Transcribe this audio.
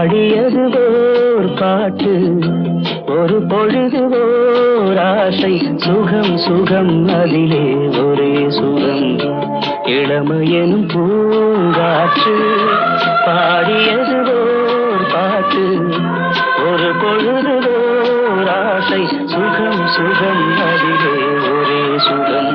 பாடியது ஓர் பாட்டு ஒரு பொழுது ஓர் ஆசை சுகம் சுகம் அதிலே ஒரே சுகம் இளமையெனும் பூங்காற்று பாடியது ஓர் பாட்டு ஒரு பொழுது ஓர் ஆசை சுகம் சுகம் அதிலே ஒரே சுகம்